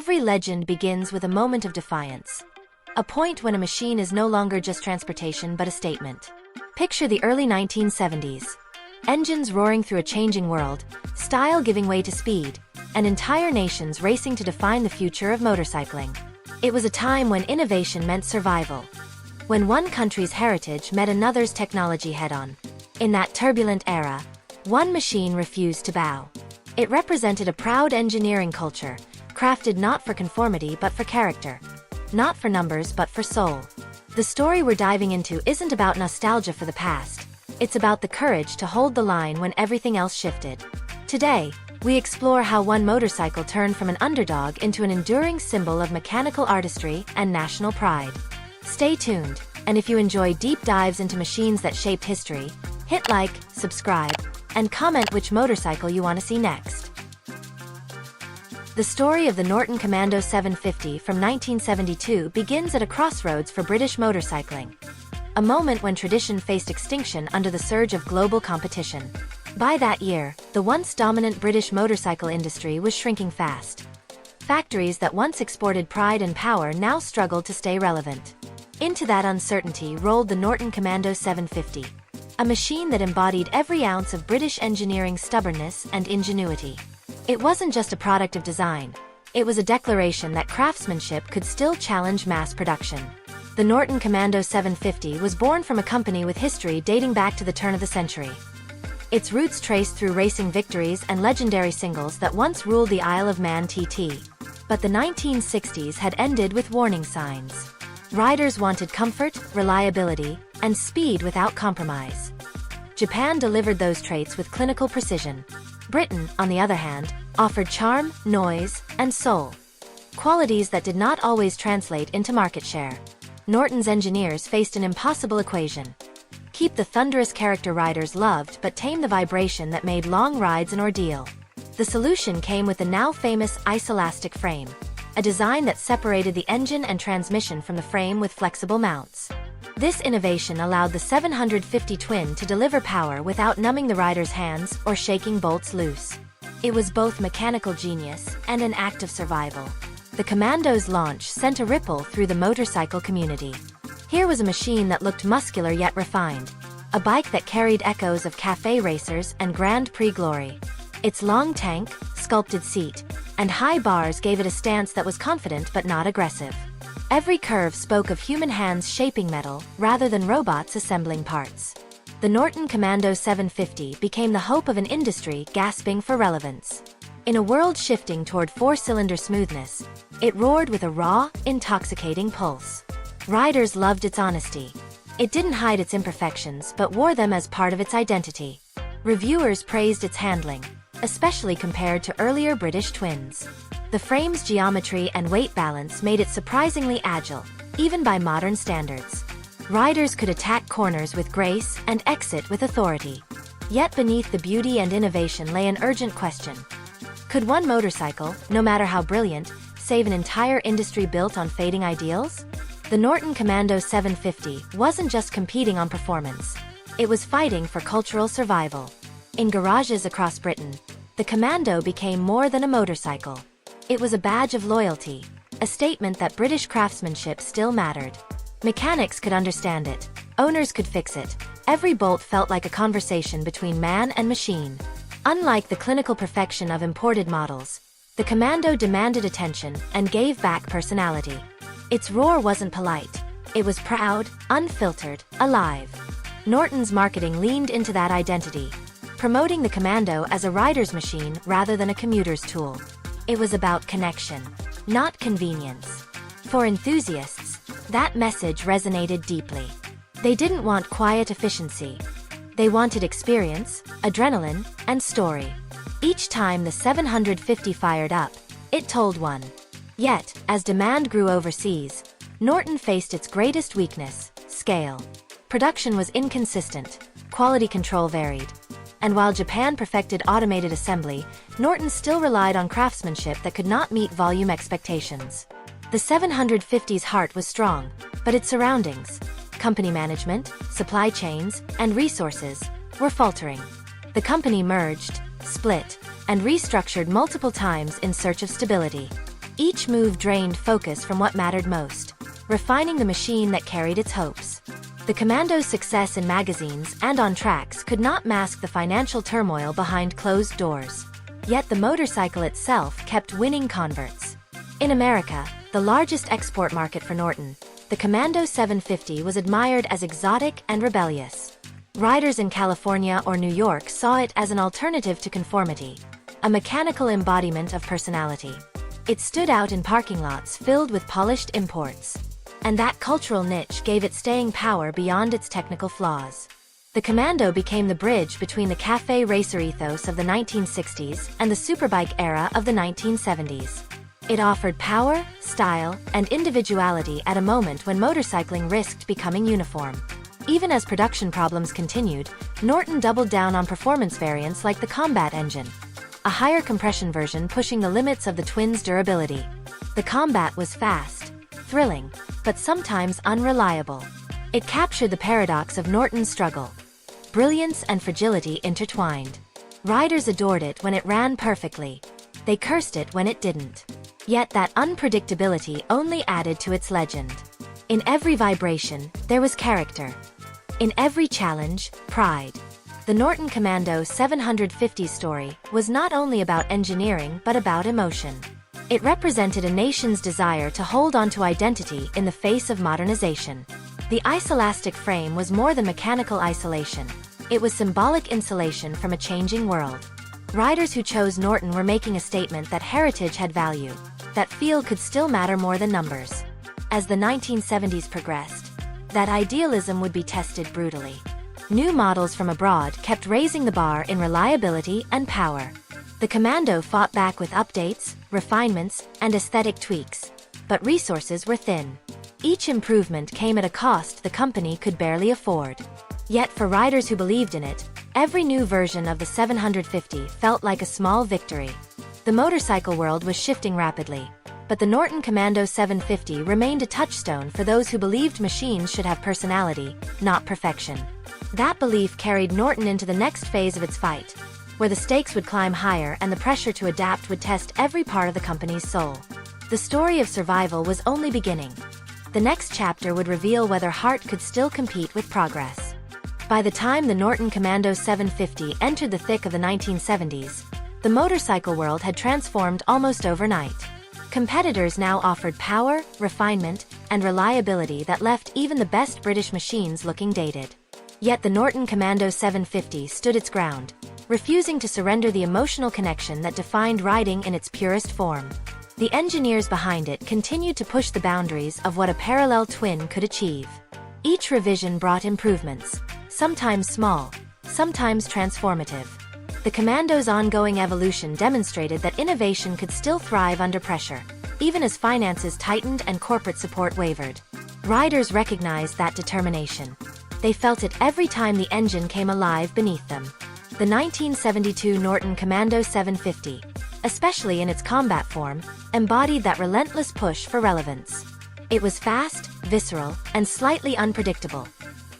Every legend begins with a moment of defiance. A point when a machine is no longer just transportation but a statement. Picture the early 1970s. Engines roaring through a changing world, style giving way to speed, and entire nations racing to define the future of motorcycling. It was a time when innovation meant survival. When one country's heritage met another's technology head-on. In that turbulent era, one machine refused to bow. It represented a proud engineering culture, crafted not for conformity but for character. Not for numbers but for soul. The story we're diving into isn't about nostalgia for the past. It's about the courage to hold the line when everything else shifted. Today, we explore how one motorcycle turned from an underdog into an enduring symbol of mechanical artistry and national pride. Stay tuned, and if you enjoy deep dives into machines that shaped history, hit like, subscribe, and comment which motorcycle you want to see next. The story of the Norton Commando 750 from 1972 begins at a crossroads for British motorcycling. A moment when tradition faced extinction under the surge of global competition. By that year, the once dominant British motorcycle industry was shrinking fast. Factories that once exported pride and power now struggled to stay relevant. Into that uncertainty rolled the Norton Commando 750. A machine that embodied every ounce of British engineering stubbornness and ingenuity. It wasn't just a product of design. It was a declaration that craftsmanship could still challenge mass production. The Norton Commando 750 was born from a company with history dating back to the turn of the century. Its roots traced through racing victories and legendary singles that once ruled the Isle of Man TT. But the 1960s had ended with warning signs. Riders wanted comfort, reliability, and speed without compromise. Japan delivered those traits with clinical precision. Britain, on the other hand, offered charm, noise, and soul. Qualities that did not always translate into market share. Norton's engineers faced an impossible equation. Keep the thunderous character riders loved but tame the vibration that made long rides an ordeal. The solution came with the now famous isolastic frame. A design that separated the engine and transmission from the frame with flexible mounts. This innovation allowed the 750 twin to deliver power without numbing the rider's hands or shaking bolts loose. It was both mechanical genius and an act of survival. The Commando's launch sent a ripple through the motorcycle community. Here was a machine that looked muscular yet refined. A bike that carried echoes of cafe racers and Grand Prix glory. Its long tank, sculpted seat, and high bars gave it a stance that was confident but not aggressive. Every curve spoke of human hands shaping metal, rather than robots assembling parts. The Norton Commando 750 became the hope of an industry gasping for relevance. In a world shifting toward four-cylinder smoothness, it roared with a raw, intoxicating pulse. Riders loved its honesty. It didn't hide its imperfections but wore them as part of its identity. Reviewers praised its handling, especially compared to earlier British twins. The frame's geometry and weight balance made it surprisingly agile, even by modern standards. Riders could attack corners with grace and exit with authority. Yet beneath the beauty and innovation lay an urgent question. Could one motorcycle, no matter how brilliant, save an entire industry built on fading ideals? The Norton Commando 750 wasn't just competing on performance. It was fighting for cultural survival. In garages across Britain, the Commando became more than a motorcycle. It was a badge of loyalty, a statement that British craftsmanship still mattered. Mechanics could understand it. Owners could fix it. Every bolt felt like a conversation between man and machine. Unlike the clinical perfection of imported models, the Commando demanded attention and gave back personality. Its roar wasn't polite. It was proud, unfiltered, alive. Norton's marketing leaned into that identity, promoting the Commando as a rider's machine rather than a commuter's tool. It was about connection, not convenience. For enthusiasts, that message resonated deeply. They didn't want quiet efficiency. They wanted experience, adrenaline, and story. Each time the 750 fired up, it told one. Yet, as demand grew overseas, Norton faced its greatest weakness, scale. Production was inconsistent, quality control varied. And while Japan perfected automated assembly, Norton still relied on craftsmanship that could not meet volume expectations. The 750's heart was strong, but its surroundings, company management, supply chains, and resources, were faltering. The company merged, split, and restructured multiple times in search of stability. Each move drained focus from what mattered most, refining the machine that carried its hopes. The Commando's success in magazines and on tracks could not mask the financial turmoil behind closed doors. Yet the motorcycle itself kept winning converts. In America, the largest export market for Norton, the Commando 750 was admired as exotic and rebellious. Riders in California or New York saw it as an alternative to conformity, a mechanical embodiment of personality. It stood out in parking lots filled with polished imports. And that cultural niche gave it staying power beyond its technical flaws. The Commando became the bridge between the cafe racer ethos of the 1960s and the superbike era of the 1970s. It offered power, style, and individuality at a moment when motorcycling risked becoming uniform. Even as production problems continued, Norton doubled down on performance variants like the Combat engine, a higher compression version pushing the limits of the twins' durability. The Combat was fast, thrilling, but sometimes unreliable. It captured the paradox of Norton's struggle. Brilliance and fragility intertwined. Riders adored it when it ran perfectly. They cursed it when it didn't. Yet that unpredictability only added to its legend. In every vibration, there was character. In every challenge, pride. The Norton Commando 750 story was not only about engineering but about emotion. It represented a nation's desire to hold on to identity in the face of modernization. The isolastic frame was more than mechanical isolation. It was symbolic insulation from a changing world. Riders who chose Norton were making a statement that heritage had value, that feel could still matter more than numbers. As the 1970s progressed, that idealism would be tested brutally. New models from abroad kept raising the bar in reliability and power. The Commando fought back with updates, refinements, and aesthetic tweaks, but resources were thin. Each improvement came at a cost the company could barely afford. Yet for riders who believed in it, every new version of the 750 felt like a small victory. The motorcycle world was shifting rapidly, but the Norton Commando 750 remained a touchstone for those who believed machines should have personality, not perfection. That belief carried Norton into the next phase of its fight, where the stakes would climb higher and the pressure to adapt would test every part of the company's soul. The story of survival was only beginning. The next chapter would reveal whether heart could still compete with progress. By the time the Norton Commando 750 entered the thick of the 1970s, the motorcycle world had transformed almost overnight. Competitors now offered power, refinement, and reliability that left even the best British machines looking dated. Yet the Norton Commando 750 stood its ground, refusing to surrender the emotional connection that defined riding in its purest form. The engineers behind it continued to push the boundaries of what a parallel twin could achieve. Each revision brought improvements, sometimes small, sometimes transformative. The Commando's ongoing evolution demonstrated that innovation could still thrive under pressure, even as finances tightened and corporate support wavered. Riders recognized that determination. They felt it every time the engine came alive beneath them. The 1972 Norton Commando 750, especially in its combat form, embodied that relentless push for relevance. It was fast, visceral, and slightly unpredictable.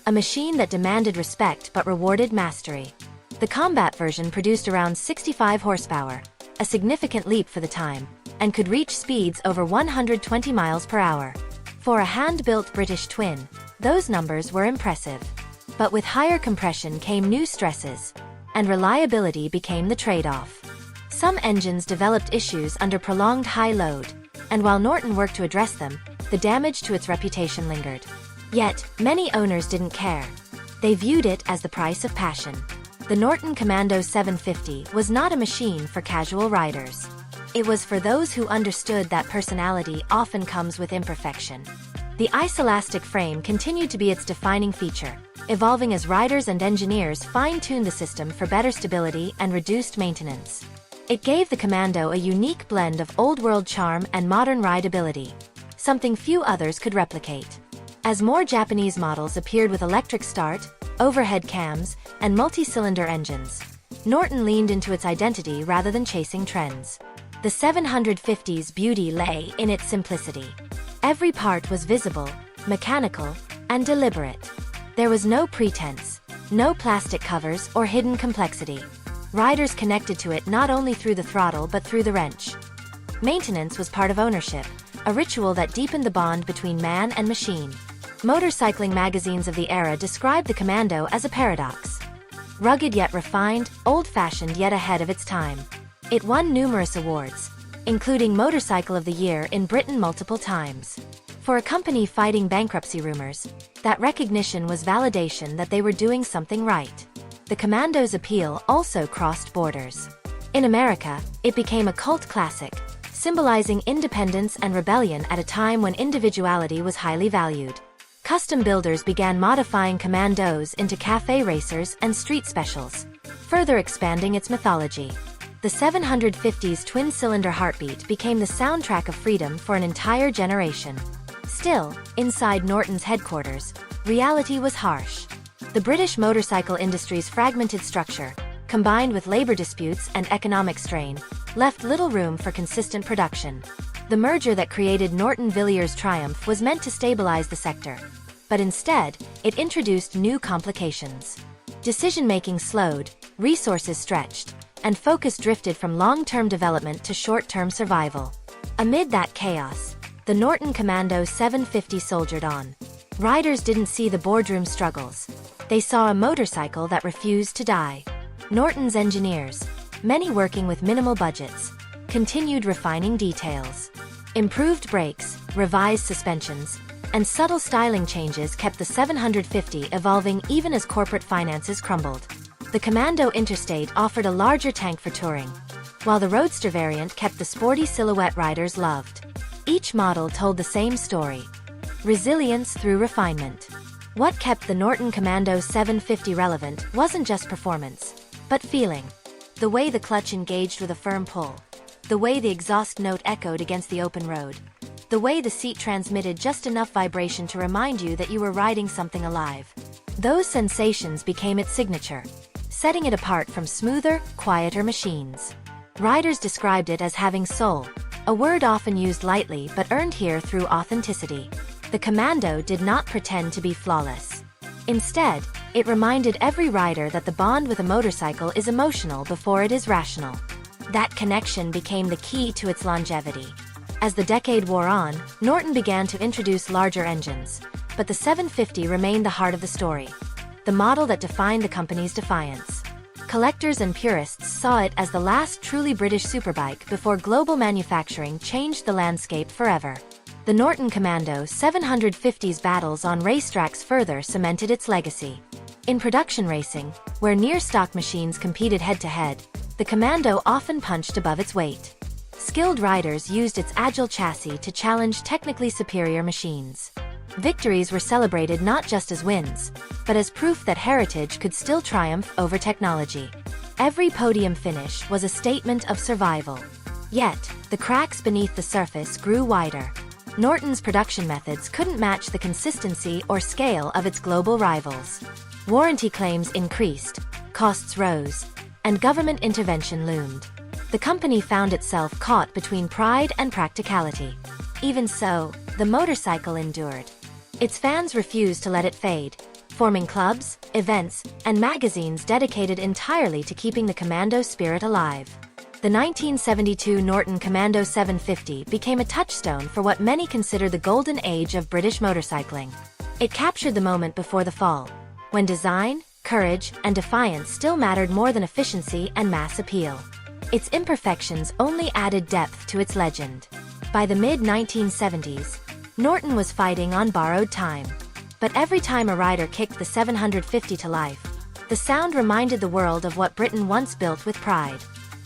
A machine that demanded respect but rewarded mastery. The combat version produced around 65 horsepower, a significant leap for the time, and could reach speeds over 120 miles per hour. For a hand-built British twin, those numbers were impressive. But with higher compression came new stresses, and reliability became the trade-off. Some engines developed issues under prolonged high load, and while Norton worked to address them, the damage to its reputation lingered. Yet, many owners didn't care. They viewed it as the price of passion. The Norton Commando 750 was not a machine for casual riders. It was for those who understood that personality often comes with imperfection. The isolastic frame continued to be its defining feature, evolving as riders and engineers fine-tuned the system for better stability and reduced maintenance. It gave the Commando a unique blend of old-world charm and modern rideability, something few others could replicate. As more Japanese models appeared with electric start, overhead cams, and multi-cylinder engines, Norton leaned into its identity rather than chasing trends. The 750's beauty lay in its simplicity. Every part was visible, mechanical, and deliberate. There was no pretense, no plastic covers or hidden complexity. Riders connected to it not only through the throttle but through the wrench. Maintenance was part of ownership, a ritual that deepened the bond between man and machine. Motorcycling magazines of the era described the Commando as a paradox. Rugged yet refined, old-fashioned yet ahead of its time. It won numerous awards, including Motorcycle of the Year in Britain multiple times. For a company fighting bankruptcy rumors, that recognition was validation that they were doing something right. The Commando's appeal also crossed borders. In America, it became a cult classic, symbolizing independence and rebellion at a time when individuality was highly valued. Custom builders began modifying Commandos into cafe racers and street specials, further expanding its mythology. The 750's twin-cylinder heartbeat became the soundtrack of freedom for an entire generation. Still, inside Norton's headquarters, reality was harsh. The British motorcycle industry's fragmented structure, combined with labor disputes and economic strain, left little room for consistent production. The merger that created Norton-Villiers Triumph was meant to stabilize the sector, but instead, it introduced new complications. Decision-making slowed, resources stretched, and focus drifted from long-term development to short-term survival. Amid that chaos, the Norton Commando 750 soldiered on. Riders didn't see the boardroom struggles. They saw a motorcycle that refused to die. Norton's engineers, many working with minimal budgets, continued refining details. Improved brakes, revised suspensions, and subtle styling changes kept the 750 evolving even as corporate finances crumbled. The Commando Interstate offered a larger tank for touring, while the Roadster variant kept the sporty silhouette riders loved. Each model told the same story: resilience through refinement. What kept the Norton Commando 750 relevant wasn't just performance, but feeling. The way the clutch engaged with a firm pull. The way the exhaust note echoed against the open road. The way the seat transmitted just enough vibration to remind you that you were riding something alive. Those sensations became its signature, setting it apart from smoother, quieter machines. Riders described it as having soul, a word often used lightly but earned here through authenticity. The Commando did not pretend to be flawless. Instead, it reminded every rider that the bond with a motorcycle is emotional before it is rational. That connection became the key to its longevity. As the decade wore on, Norton began to introduce larger engines, but the 750 remained the heart of the story, the model that defined the company's defiance. Collectors and purists saw it as the last truly British superbike before global manufacturing changed the landscape forever. The Norton Commando 750's battles on racetracks further cemented its legacy. In production racing, where near-stock machines competed head-to-head, the Commando often punched above its weight. Skilled riders used its agile chassis to challenge technically superior machines. Victories were celebrated not just as wins, but as proof that heritage could still triumph over technology. Every podium finish was a statement of survival. Yet, the cracks beneath the surface grew wider. Norton's production methods couldn't match the consistency or scale of its global rivals. Warranty claims increased, costs rose, and government intervention loomed. The company found itself caught between pride and practicality. Even so, the motorcycle endured. Its fans refused to let it fade, forming clubs, events, and magazines dedicated entirely to keeping the Commando spirit alive. The 1972 Norton Commando 750 became a touchstone for what many consider the golden age of British motorcycling. It captured the moment before the fall, when design, courage, and defiance still mattered more than efficiency and mass appeal. Its imperfections only added depth to its legend. By the mid-1970s, Norton was fighting on borrowed time. But every time a rider kicked the 750 to life, the sound reminded the world of what Britain once built with pride.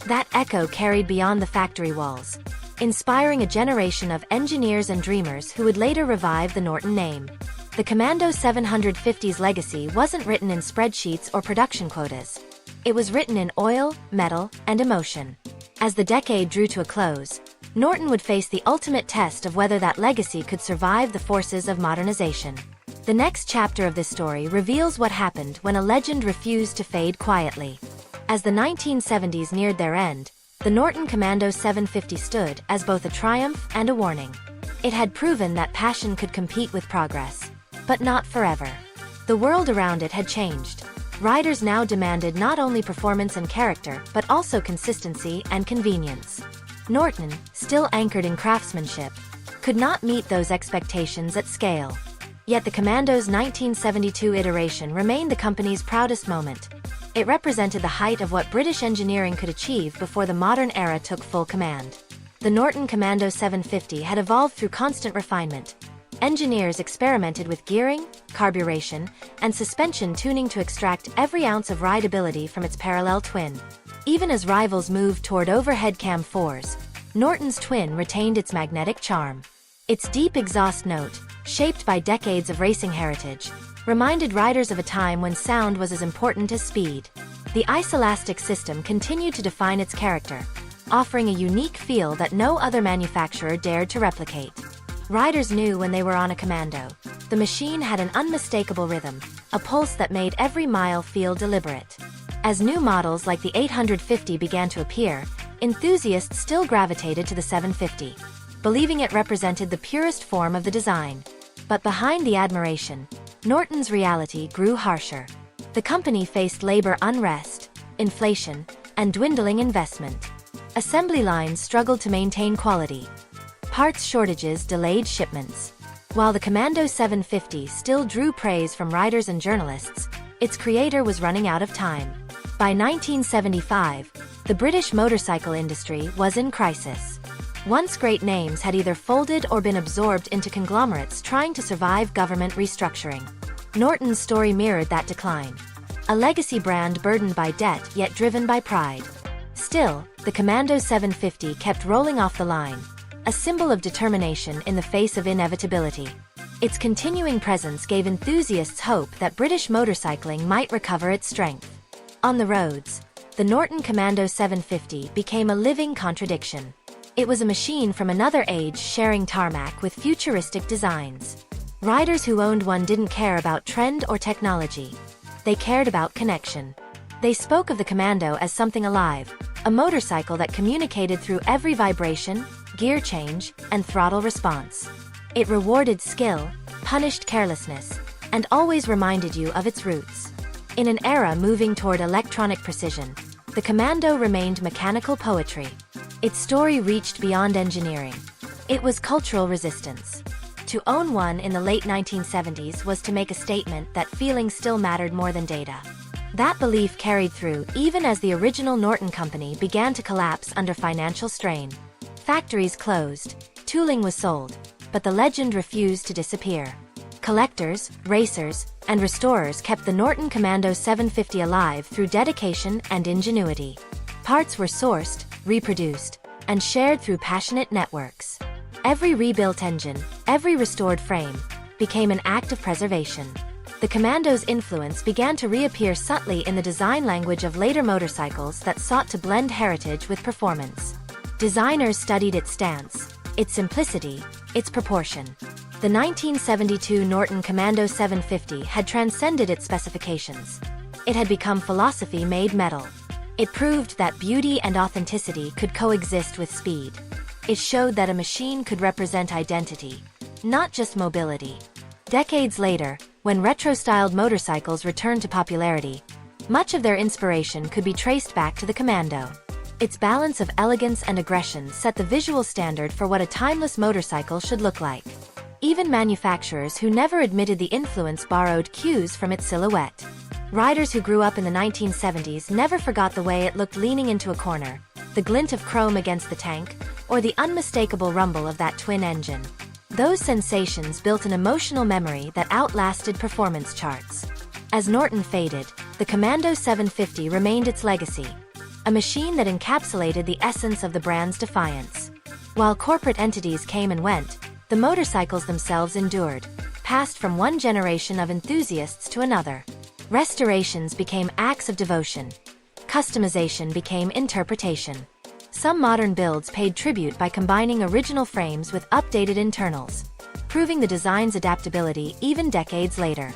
That echo carried beyond the factory walls, inspiring a generation of engineers and dreamers who would later revive the Norton name. The Commando 750's legacy wasn't written in spreadsheets or production quotas. It was written in oil, metal, and emotion. As the decade drew to a close, Norton would face the ultimate test of whether that legacy could survive the forces of modernization. The next chapter of this story reveals what happened when a legend refused to fade quietly. As the 1970s neared their end, the Norton Commando 750 stood as both a triumph and a warning. It had proven that passion could compete with progress. But not forever. The world around it had changed. Riders now demanded not only performance and character, but also consistency and convenience. Norton, still anchored in craftsmanship, could not meet those expectations at scale. Yet the Commando's 1972 iteration remained the company's proudest moment. It represented the height of what British engineering could achieve before the modern era took full command. The Norton Commando 750 had evolved through constant refinement. Engineers experimented with gearing, carburation, and suspension tuning to extract every ounce of rideability from its parallel twin. Even as rivals moved toward overhead cam 4s, Norton's twin retained its magnetic charm. Its deep exhaust note, shaped by decades of racing heritage, reminded riders of a time when sound was as important as speed. The isolastic system continued to define its character, offering a unique feel that no other manufacturer dared to replicate. Riders knew when they were on a Commando. The machine had an unmistakable rhythm, a pulse that made every mile feel deliberate. As new models like the 850 began to appear, enthusiasts still gravitated to the 750, believing it represented the purest form of the design. But behind the admiration, Norton's reality grew harsher. The company faced labor unrest, inflation, and dwindling investment. Assembly lines struggled to maintain quality. Parts shortages delayed shipments. While the Commando 750 still drew praise from riders and journalists, its creator was running out of time. By 1975, the British motorcycle industry was in crisis. Once great names had either folded or been absorbed into conglomerates trying to survive government restructuring. Norton's story mirrored that decline. A legacy brand burdened by debt yet driven by pride. Still, the Commando 750 kept rolling off the line, a symbol of determination in the face of inevitability. Its continuing presence gave enthusiasts hope that British motorcycling might recover its strength. On the roads, the Norton Commando 750 became a living contradiction. It was a machine from another age sharing tarmac with futuristic designs. Riders who owned one didn't care about trend or technology. They cared about connection. They spoke of the Commando as something alive, a motorcycle that communicated through every vibration, gear change, and throttle response. It rewarded skill, punished carelessness, and always reminded you of its roots. In an era moving toward electronic precision, the Commando remained mechanical poetry. Its story reached beyond engineering. It was cultural resistance. To own one in the late 1970s was to make a statement that feeling still mattered more than data. That belief carried through even as the original Norton company began to collapse under financial strain. Factories closed, tooling was sold, but the legend refused to disappear. Collectors, racers, and restorers kept the Norton Commando 750 alive through dedication and ingenuity. Parts were sourced, reproduced, and shared through passionate networks. Every rebuilt engine, every restored frame, became an act of preservation. The Commando's influence began to reappear subtly in the design language of later motorcycles that sought to blend heritage with performance. Designers studied its stance, its simplicity, its proportion. The 1972 Norton Commando 750 had transcended its specifications. It had become philosophy made metal. It proved that beauty and authenticity could coexist with speed. It showed that a machine could represent identity, not just mobility. Decades later, when retro-styled motorcycles returned to popularity, much of their inspiration could be traced back to the Commando. Its balance of elegance and aggression set the visual standard for what a timeless motorcycle should look like. Even manufacturers who never admitted the influence borrowed cues from its silhouette. Riders who grew up in the 1970s never forgot the way it looked leaning into a corner, the glint of chrome against the tank, or the unmistakable rumble of that twin engine. Those sensations built an emotional memory that outlasted performance charts. As Norton faded, the Commando 750 remained its legacy, a machine that encapsulated the essence of the brand's defiance. While corporate entities came and went, the motorcycles themselves endured, passed from one generation of enthusiasts to another. Restorations became acts of devotion. Customization became interpretation. Some modern builds paid tribute by combining original frames with updated internals, proving the design's adaptability even decades later.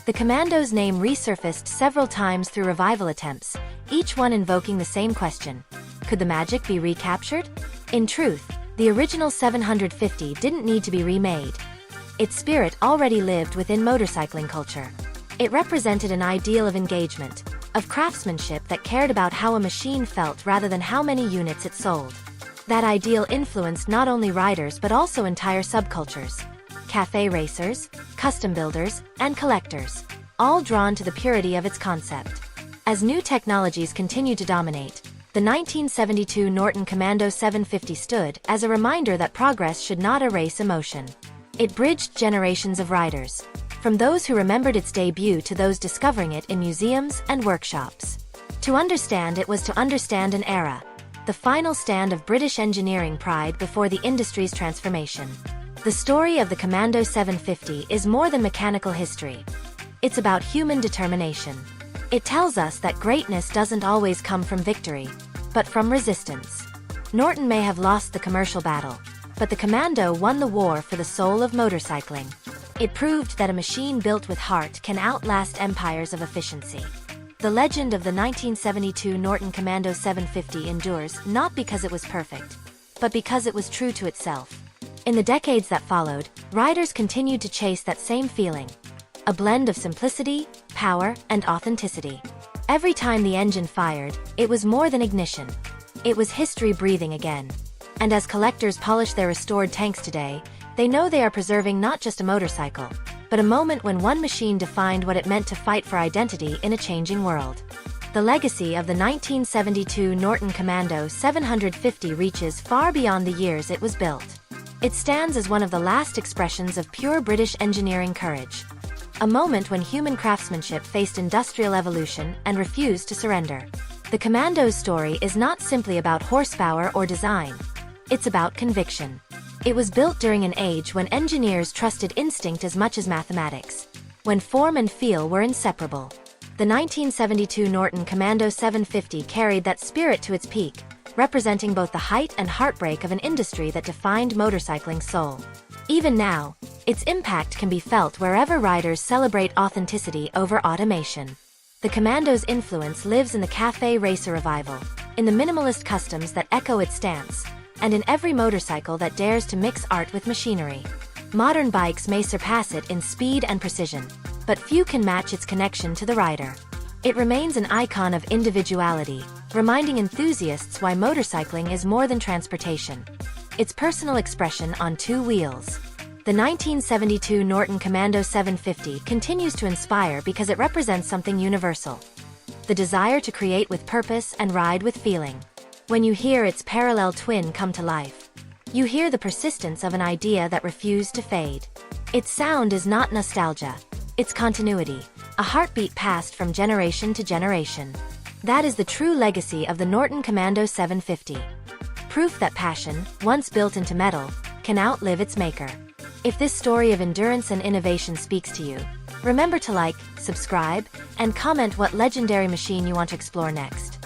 The Commando's name resurfaced several times through revival attempts, each one invoking the same question: could the magic be recaptured? In truth, the original 750 didn't need to be remade. Its spirit already lived within motorcycling culture. It represented an ideal of engagement, of craftsmanship that cared about how a machine felt rather than how many units it sold. That ideal influenced not only riders but also entire subcultures. Cafe racers, custom builders, and collectors, all drawn to the purity of its concept. As new technologies continued to dominate, the 1972 Norton Commando 750 stood as a reminder that progress should not erase emotion. It bridged generations of riders, from those who remembered its debut to those discovering it in museums and workshops. To understand it was to understand an era, the final stand of British engineering pride before the industry's transformation. The story of the Commando 750 is more than mechanical history. It's about human determination. It tells us that greatness doesn't always come from victory, but from resistance. Norton may have lost the commercial battle, but the Commando won the war for the soul of motorcycling. It proved that a machine built with heart can outlast empires of efficiency. The legend of the 1972 Norton Commando 750 endures not because it was perfect, but because it was true to itself. In the decades that followed, riders continued to chase that same feeling, a blend of simplicity, power, and authenticity. Every time the engine fired, it was more than ignition. It was history breathing again. And as collectors polish their restored tanks today, they know they are preserving not just a motorcycle, but a moment when one machine defined what it meant to fight for identity in a changing world. The legacy of the 1972 Norton Commando 750 reaches far beyond the years it was built. It stands as one of the last expressions of pure British engineering courage. A moment when human craftsmanship faced industrial evolution and refused to surrender. The Commando's story is not simply about horsepower or design. It's about conviction. It was built during an age when engineers trusted instinct as much as mathematics, when form and feel were inseparable. The 1972 Norton Commando 750 carried that spirit to its peak, representing both the height and heartbreak of an industry that defined motorcycling's soul. Even now, its impact can be felt wherever riders celebrate authenticity over automation. The Commando's influence lives in the cafe racer revival, in the minimalist customs that echo its stance, and in every motorcycle that dares to mix art with machinery. Modern bikes may surpass it in speed and precision, but few can match its connection to the rider. It remains an icon of individuality, reminding enthusiasts why motorcycling is more than transportation. It's personal expression on two wheels. The 1972 Norton Commando 750 continues to inspire because it represents something universal: the desire to create with purpose and ride with feeling. When you hear its parallel twin come to life, you hear the persistence of an idea that refused to fade. Its sound is not nostalgia, it's continuity, a heartbeat passed from generation to generation. That is the true legacy of the Norton Commando 750. Proof that passion, once built into metal, can outlive its maker. If this story of endurance and innovation speaks to you, remember to like, subscribe, and comment what legendary machine you want to explore next.